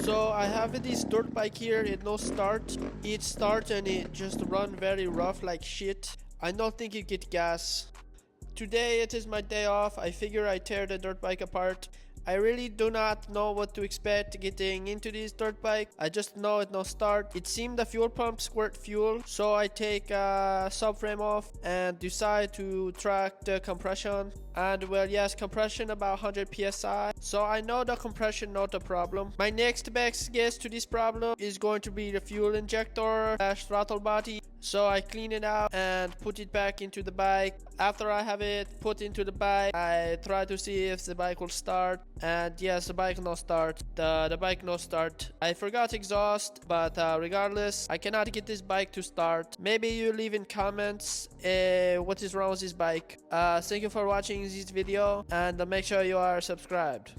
So I have this dirt bike here, it no start. It starts and it just run very rough like shit. I don't think it get gas. Today it is my day off. I figure I tear the dirt bike apart. I really do not know what to expect getting into this dirt bike. I just know it no start. It seemed the fuel pump squirt fuel, so I take a subframe off and decide to track the compression. And well, yes, compression about 100 psi. So I know the compression not a problem. My next best guess to this problem is going to be the fuel injector / throttle body. So I clean it out and put it back into the bike. After I have it put into the bike, I try to see if the bike will start. And yes, the bike no start. The bike no start. I forgot exhaust, but regardless, I cannot get this bike to start. Maybe you leave in comments what is wrong with this bike. Thank you for watching this video, and make sure you are subscribed.